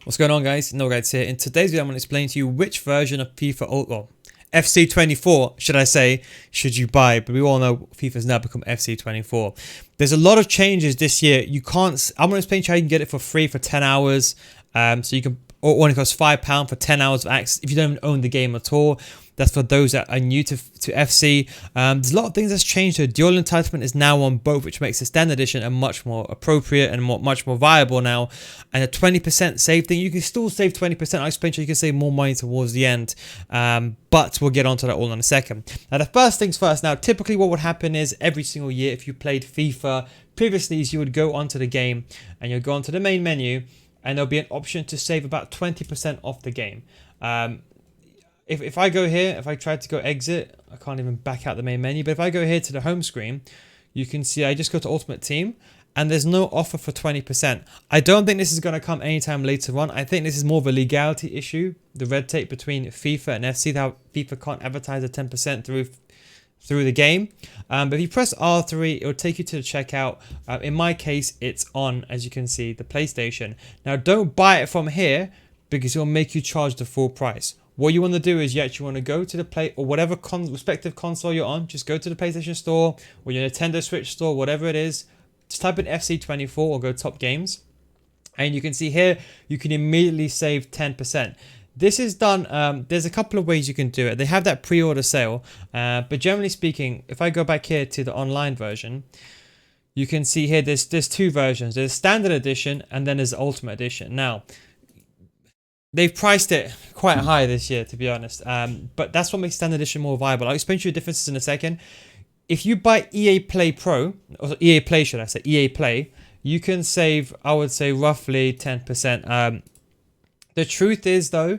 What's going on, guys? No Guides here. In today's video, I'm going to explain to you which version of FC24, should I say, should you buy. But we all know FIFA's now become FC24. There's a lot of changes this year. I'm going to explain to you how you can get it for free for 10 hours. So you can, or only costs £5 for 10 hours of access if you don't own the game at all. That's for those that are new to FC. There's a lot of things that's changed. The dual entitlement is now on both, which makes the standard edition a much more appropriate and much more viable now. And a 20% save thing, you can still save 20%. I'll explain to you, you can save more money towards the end. But we'll get onto that all in a second. Now, the first things first. Now, typically what would happen is every single year, if you played FIFA previously, is you would go onto the game and you'll go onto the main menu, and there'll be an option to save about 20% off the game. If I go here, if I try to go exit, I can't even back out the main menu. But if I go here to the home screen, you can see I just go to Ultimate Team and there's no offer for 20%. I don't think this is going to come anytime later on. I think this is more of a legality issue, the red tape between FIFA and FC, how FIFA can't advertise a 10% through the game. But if you press R3, it will take you to the checkout. In my case, it's on, as you can see, the PlayStation. Now, don't buy it from here because it'll make you charge the full price. What you want to do is you actually want to go to the play or whatever respective console you're on. Just go to the PlayStation Store or your Nintendo Switch Store, whatever it is. Just type in FC24 or go Top Games. And you can see here, you can immediately save 10%. This is done, there's a couple of ways you can do it. They have that pre-order sale, but generally speaking, if I go back here to the online version, you can see here there's two versions. There's standard edition and then there's ultimate edition. Now, they've priced it quite high this year, to be honest, but that's what makes standard edition more viable. I'll explain to you the differences in a second. If you buy EA Play Pro, or EA Play should I say, EA Play, you can save, I would say, roughly 10%. The truth is, though,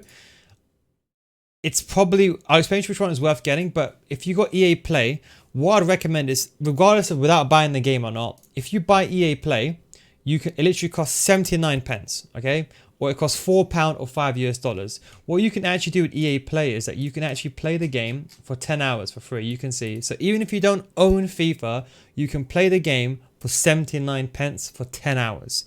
it's probably, I'll explain to you which one is worth getting, but if you got EA Play, what I'd recommend is, regardless of without buying the game or not, if you buy EA Play, it literally costs 79 pence, okay? Or it costs £4 or $5 US. What you can actually do with EA Play is that you can actually play the game for 10 hours for free, you can see. So even if you don't own FIFA, you can play the game for 79 pence for 10 hours.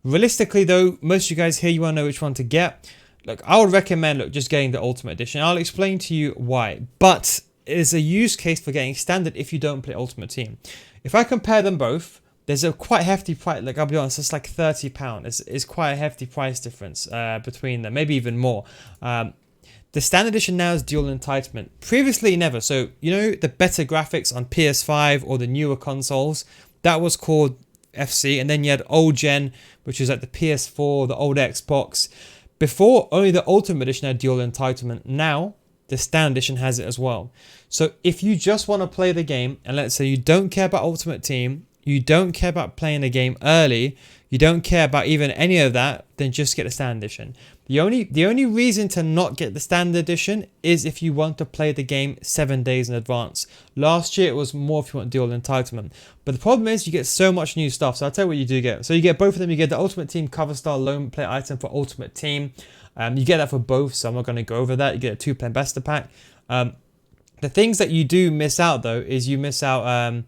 Realistically though, most of you guys here, you want to know which one to get. Look, I would recommend just getting the Ultimate Edition. I'll explain to you why. But there's a use case for getting standard if you don't play Ultimate Team. If I compare them both, there's a quite hefty price. Like, I'll be honest, it's like £30. It's quite a hefty price difference between them, maybe even more. The standard edition now is dual entitlement. Previously, never. So, you know, the better graphics on PS5 or the newer consoles, that was called FC. And then you had old gen, which is like the PS4, the old Xbox. Before, only the Ultimate Edition had dual entitlement. Now, the standard edition has it as well. So if you just want to play the game, and let's say you don't care about Ultimate Team, you don't care about playing the game early, you don't care about even any of that, then just get the standard edition. The only reason to not get the standard edition is if you want to play the game 7 days in advance. Last year it was more if you want dual entitlement. But the problem is you get so much new stuff. So I'll tell you what you do get. So you get both of them. You get the Ultimate Team cover star lone play item for Ultimate Team. You get that for both, so I'm not going to go over that. You get a 2-player bester pack. The things that you do miss out though is you miss out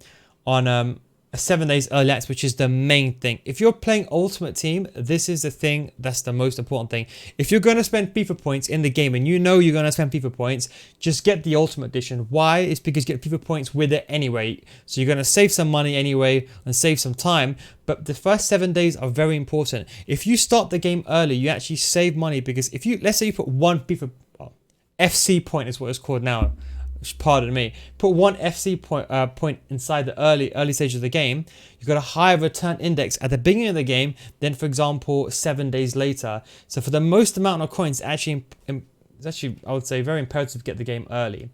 on a 7 days early access, which is the main thing. If you're playing Ultimate Team, this is the thing that's the most important thing. If you're going to spend FIFA points in the game and you know you're going to spend FIFA points, just get the Ultimate Edition. Why? It's because you get FIFA points with it anyway. So you're going to save some money anyway and save some time. But the first 7 days are very important. If you start the game early, you actually save money because if you, let's say you put one FIFA, FC point is what it's called now. Pardon me. Put one FC point inside the early stage of the game. You've got a higher return index at the beginning of the game than, for example, 7 days later. So for the most amount of coins, it's actually I would say very imperative to get the game early.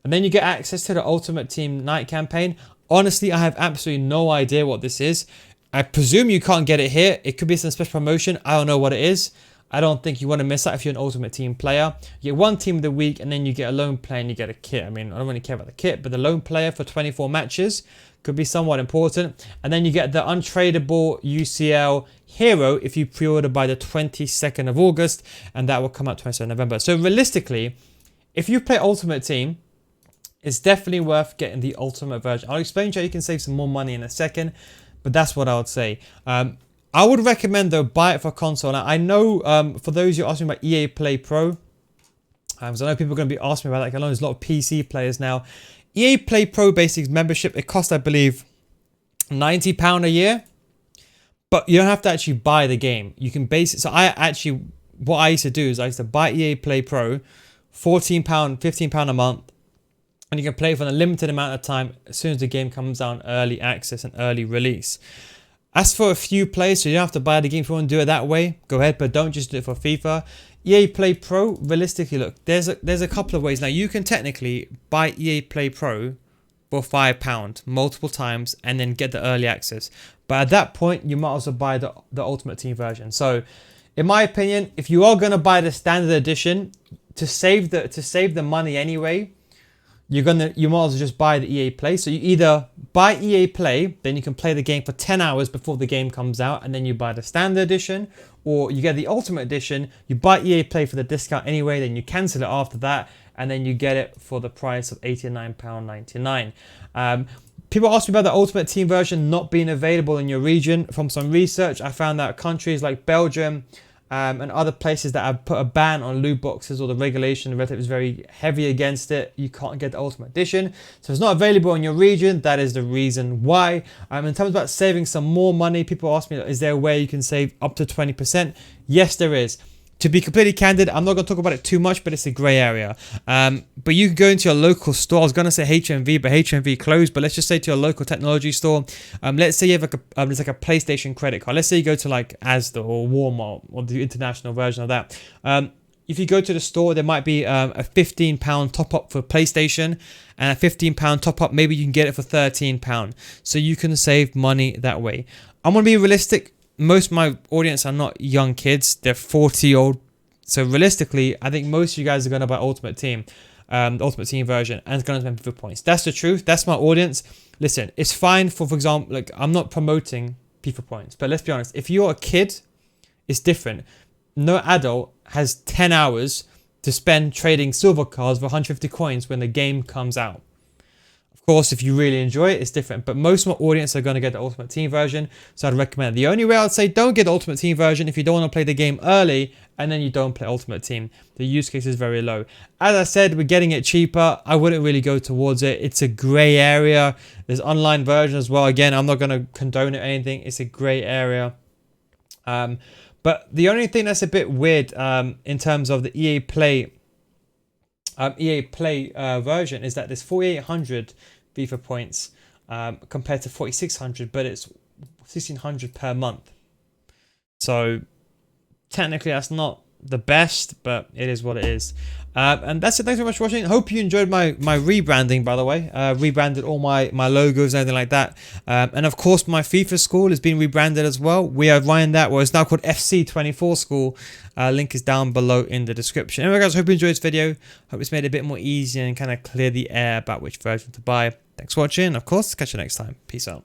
And then you get access to the Ultimate Team Night campaign. Honestly, I have absolutely no idea what this is. I presume you can't get it here. It could be some special promotion. I don't know what it is. I don't think you want to miss out if you're an Ultimate Team player. You get one team of the week and then you get a lone player and you get a kit. I mean, I don't really care about the kit, but the lone player for 24 matches could be somewhat important. And then you get the untradeable UCL hero if you pre-order by the 22nd of August, and that will come out 22nd November. So realistically, if you play Ultimate Team, it's definitely worth getting the Ultimate version. I'll explain to you how you can save some more money in a second, but that's what I would say. I would recommend though buy it for console. Now I know for those who are asking about EA Play Pro, so I know people are going to be asking me about that. I know there's a lot of PC players now. EA Play Pro Basics membership, it costs I believe £90 a year, but you don't have to actually buy the game. You can base it. So what I used to do is I used to buy EA Play Pro, £14, £15 a month, and you can play for a limited amount of time as soon as the game comes out, early access and early release. As for a few players, so you don't have to buy the game. If you want to do it that way, go ahead, but don't just do it for FIFA. EA Play Pro, realistically, look, there's a couple of ways. Now, you can technically buy EA Play Pro for £5 multiple times and then get the early access. But at that point, you might also buy the Ultimate Team version. So, in my opinion, if you are going to buy the standard edition, to save the money anyway, you might as well just buy the EA Play. So you either buy EA Play, then you can play the game for 10 hours before the game comes out, and then you buy the standard edition, or you get the Ultimate Edition, you buy EA Play for the discount anyway, then you cancel it after that, and then you get it for the price of £89.99. People ask me about the Ultimate Team version not being available in your region. From some research, I found that countries like Belgium, and other places that have put a ban on loot boxes, or the regulation Red Tape is very heavy against it, you can't get the Ultimate Edition. So it's not available in your region. That is the reason why. In terms about saving some more money, people ask me, is there a way you can save up to 20%? Yes, there is. To be completely candid, I'm not going to talk about it too much, but it's a grey area. But you can go into your local store. I was going to say HMV, but HMV closed. But let's just say to your local technology store. Let's say you have there's like a PlayStation credit card. Let's say you go to like Asda or Walmart or the international version of that. If you go to the store, there might be a £15 top up for PlayStation, and a £15 top up. Maybe you can get it for £13. So you can save money that way. I'm going to be realistic. Most of my audience are not young kids. They're 40-year-old. So realistically, I think most of you guys are going to buy Ultimate Team, the Ultimate Team version, and it's going to spend FIFA points. That's the truth. That's my audience. Listen, it's fine for example, like I'm not promoting FIFA points, but let's be honest. If you're a kid, it's different. No adult has 10 hours to spend trading silver cards for 150 coins when the game comes out. Of course, if you really enjoy it, it's different. But most of my audience are going to get the Ultimate Team version, so I'd recommend it. The only way I'd say don't get the Ultimate Team version if you don't want to play the game early and then you don't play Ultimate Team. The use case is very low. As I said, we're getting it cheaper. I wouldn't really go towards it. It's a grey area. There's online version as well. Again, I'm not going to condone it or anything. It's a grey area. But the only thing that's a bit weird in terms of the EA Play version is that there's 4,800 FIFA points compared to 4,600, but it's 1,600 per month. So technically that's not the best, but it is what it is. And that's it. Thanks very much for watching. Hope you enjoyed my rebranding, by the way. Rebranded all my logos and everything like that. And of course, my FIFA School has been rebranded as well. We are running that. Well, it's now called FC24 School. Link is down below in the description. Anyway, guys, hope you enjoyed this video. Hope it's made it a bit more easy and kind of clear the air about which version to buy. Thanks for watching. Of course, catch you next time. Peace out.